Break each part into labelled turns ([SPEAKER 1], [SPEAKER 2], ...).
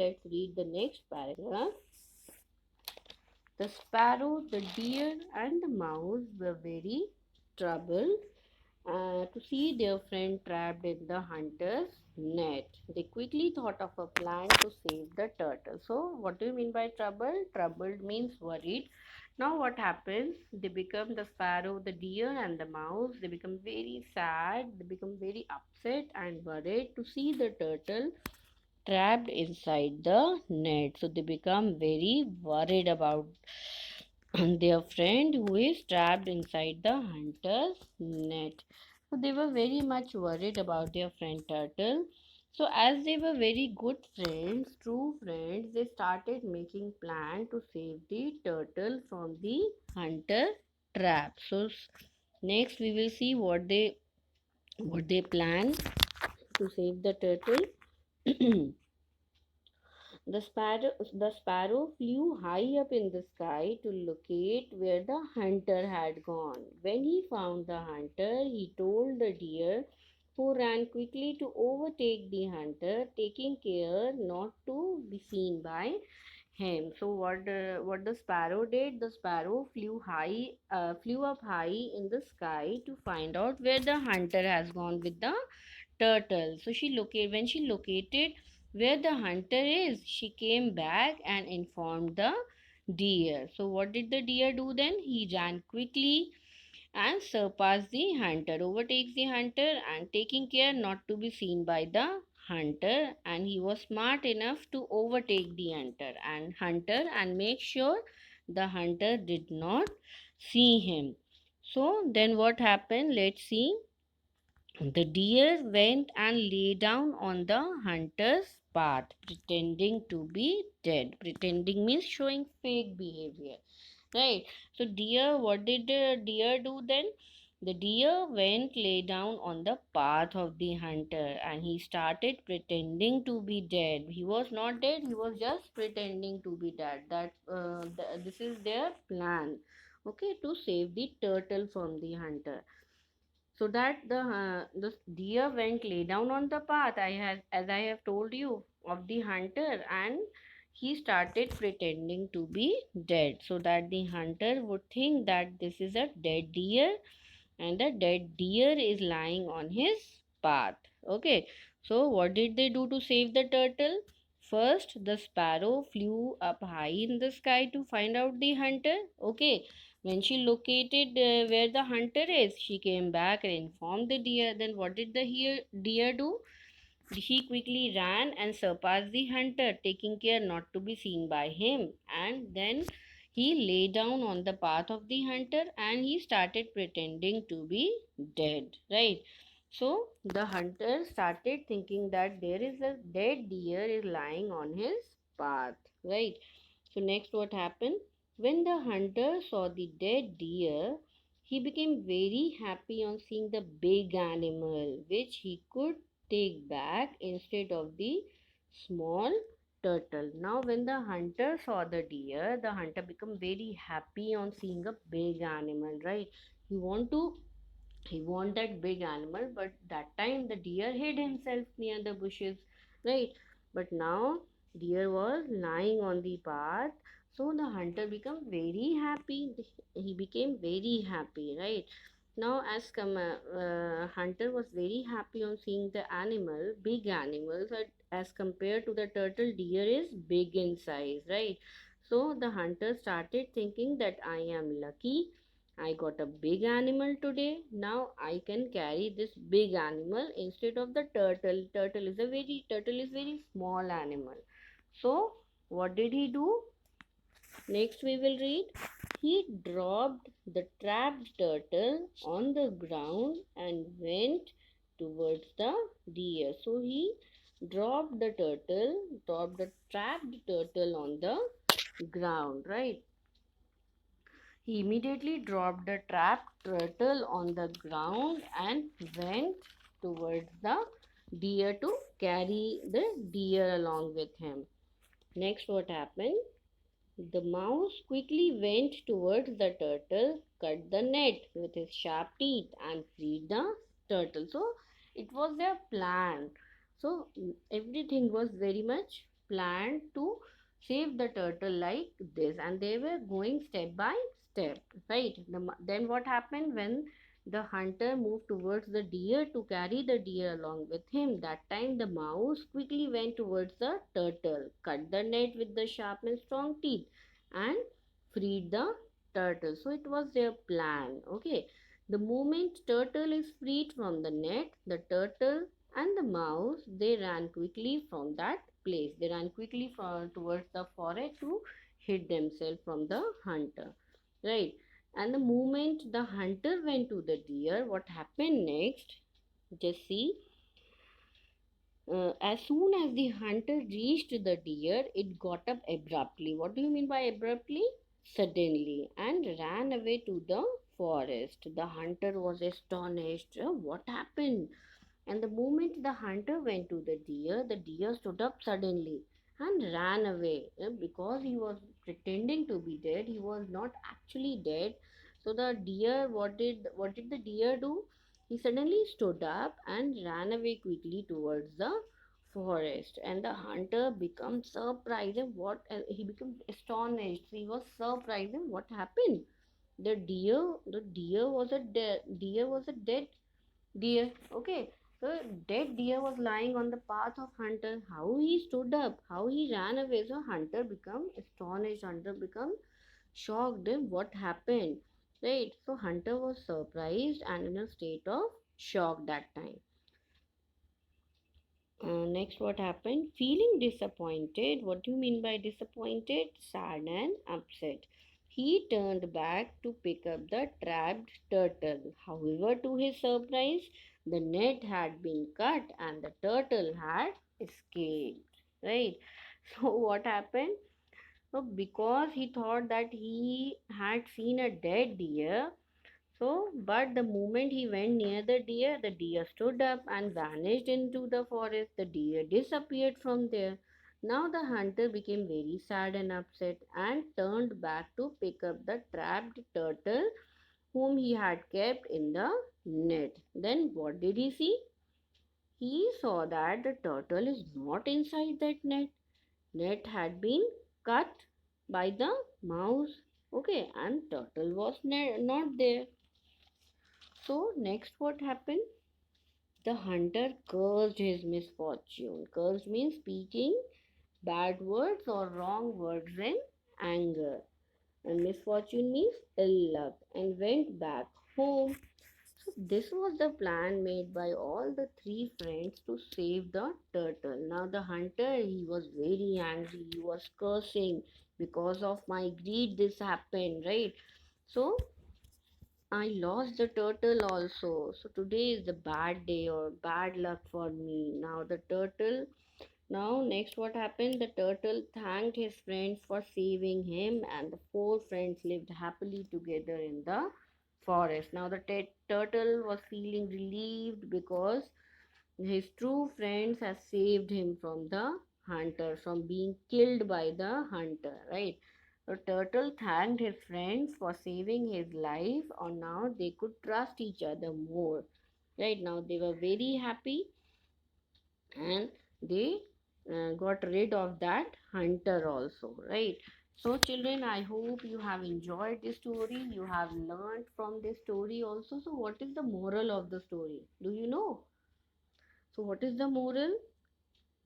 [SPEAKER 1] let's read the next paragraph. The sparrow, the deer, and the mouse were very troubled to see their friend trapped in the hunter's net. They quickly thought of a plan to save the turtle. So, what do you mean by troubled? Troubled means worried. Now, what happens? They become the sparrow, the deer, and the mouse. They become very sad, they become very upset and worried to see the turtle trapped inside the net. So, they become very worried about their friend who is trapped inside the hunter's net. So they were very much worried about their friend turtle. So as they were very good friends, true friends, they started making plan to save the turtle from the hunter trap. So next we will see what they plan to save the turtle. The sparrow flew high up in the sky to locate where the hunter had gone. When he found the hunter, he told the deer, who ran quickly to overtake the hunter, taking care not to be seen by him. So what the sparrow did? The sparrow flew up high in the sky to find out where the hunter has gone with the turtle. So when she located where the hunter is, she came back and informed the deer. So what did the deer do then? He ran quickly and surpassed the hunter, overtakes the hunter and taking care not to be seen by the hunter, and he was smart enough to overtake the hunter and make sure the hunter did not see him. So then what happened? Let's see. The deer went and lay down on the hunter's path, pretending to be dead. Pretending means showing fake behavior, right? So, what did the deer do then? The deer went lay down on the path of the hunter and he started pretending to be dead. He was not dead, he was just pretending to be dead. This is their plan, okay, to save the turtle from the hunter. So that the deer went lay down on the path, as I have told you, of the hunter, and he started pretending to be dead so that the hunter would think that this is a dead deer and the dead deer is lying on his path. Okay, so what did they do to save the turtle? First, the sparrow flew up high in the sky to find out the hunter. Okay, when she located where the hunter is, she came back and informed the deer. Then what did the deer do? He quickly ran and surpassed the hunter, taking care not to be seen by him. And then he lay down on the path of the hunter and he started pretending to be dead. Right? So the hunter started thinking that there is a dead deer is lying on his path. Right? So next what happened? When the hunter saw the dead deer, he became very happy on seeing the big animal which he could take back instead of the small turtle. Now when the hunter saw the deer, the hunter became very happy on seeing a big animal, right? He want that big animal, but that time the deer hid himself near the bushes, right? But now deer was lying on the path, so the hunter became very happy. He became very happy, right? Now hunter was very happy on seeing the big animals, as compared to the turtle, deer is big in size, right? So the hunter started thinking that I am lucky, I got a big animal today. Now I can carry this big animal instead of the turtle. Turtle is very small animal. So what did he do? Next we will read. He dropped the trapped turtle on the ground and went towards the deer. So he dropped the trapped turtle on the ground, right? He immediately dropped the trapped turtle on the ground and went towards the deer to carry the deer along with him. Next, what happened? The mouse quickly went towards the turtle, cut the net with his sharp teeth, and freed the turtle. So, it was their plan. So, everything was very much planned to save the turtle like this, and they were going step by step, right? Then what happened when the hunter moved towards the deer to carry the deer along with him? That time the mouse quickly went towards the turtle, cut the net with the sharp and strong teeth, and freed the turtle. So it was their plan. Okay. The moment turtle is freed from the net, the turtle and the mouse, they ran quickly from that place. They ran quickly towards the forest to hid themselves from the hunter. Right. And the moment the hunter went to the deer, what happened next? Just see. As soon as the hunter reached the deer, it got up abruptly. What do you mean by abruptly? Suddenly, and ran away to the forest. The hunter was astonished. What happened? And the moment the hunter went to the deer stood up suddenly and ran away. Because he was pretending to be dead, he was not actually dead. So the deer, what did the deer do? He suddenly stood up and ran away quickly towards the forest. And the hunter became surprised. He became astonished. He was surprised. What happened? The deer was a dead deer. Okay, so dead deer was lying on the path of hunter. How he stood up, how he ran away. So hunter become astonished. Hunter become shocked. What happened? Right. So hunter was surprised and in a state of shock that time. Next, what happened? Feeling disappointed. What do you mean by disappointed? Sad and upset. He turned back to pick up the trapped turtle. However, to his surprise, the net had been cut and the turtle had escaped. Right? So, what happened? So, because he thought that he had seen a dead deer, so, but the moment he went near the deer stood up and vanished into the forest. The deer disappeared from there. Now the hunter became very sad and upset and turned back to pick up the trapped turtle whom he had kept in the net. Then what did he see? He saw that the turtle is not inside that net. Net had been cut by the mouse. Okay, and turtle was not there. So, next what happened? The hunter cursed his misfortune. Cursed means speaking bad words or wrong words in anger. And misfortune means ill luck. And went back home. So, this was the plan made by all the three friends to save the turtle. Now, the hunter, he was very angry. He was cursing. Because of my greed, this happened, right? So, I lost the turtle also. So today is the bad day or bad luck for me. Now next what happened? The turtle thanked his friends for saving him, and the four friends lived happily together in the forest. Now the turtle was feeling relieved because his true friends have saved him from the hunter, from being killed by the hunter, right? The turtle thanked his friends for saving his life, or now they could trust each other more. Right now, they were very happy and they got rid of that hunter also, right? So, children, I hope you have enjoyed this story. You have learned from this story also. So, what is the moral of the story? Do you know? So, what is the moral?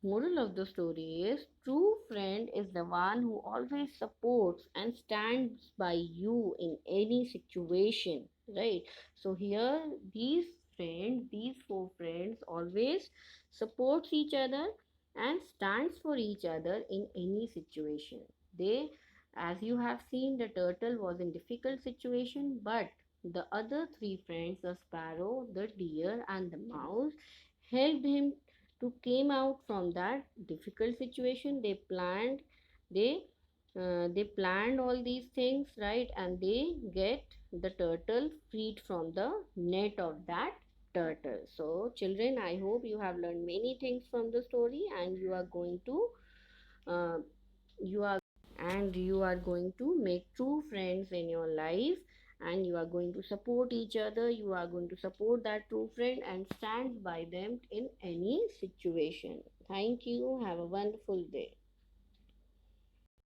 [SPEAKER 1] Moral of the story is true friend is the one who always supports and stands by you in any situation, right? So here these four friends always supports each other and stands for each other in any situation. They, as you have seen, the turtle was in difficult situation, but the other three friends, the sparrow, the deer and the mouse, helped him to came out from that difficult situation. They planned all these things, right? And they get the turtle freed from the net of that turtle. So children, I hope you have learned many things from the story, and you are going to uh, you are you are going to make true friends in your life, and you are going to support each other. You are going to support that true friend and stand by them in any situation. Thank you. Have a wonderful day.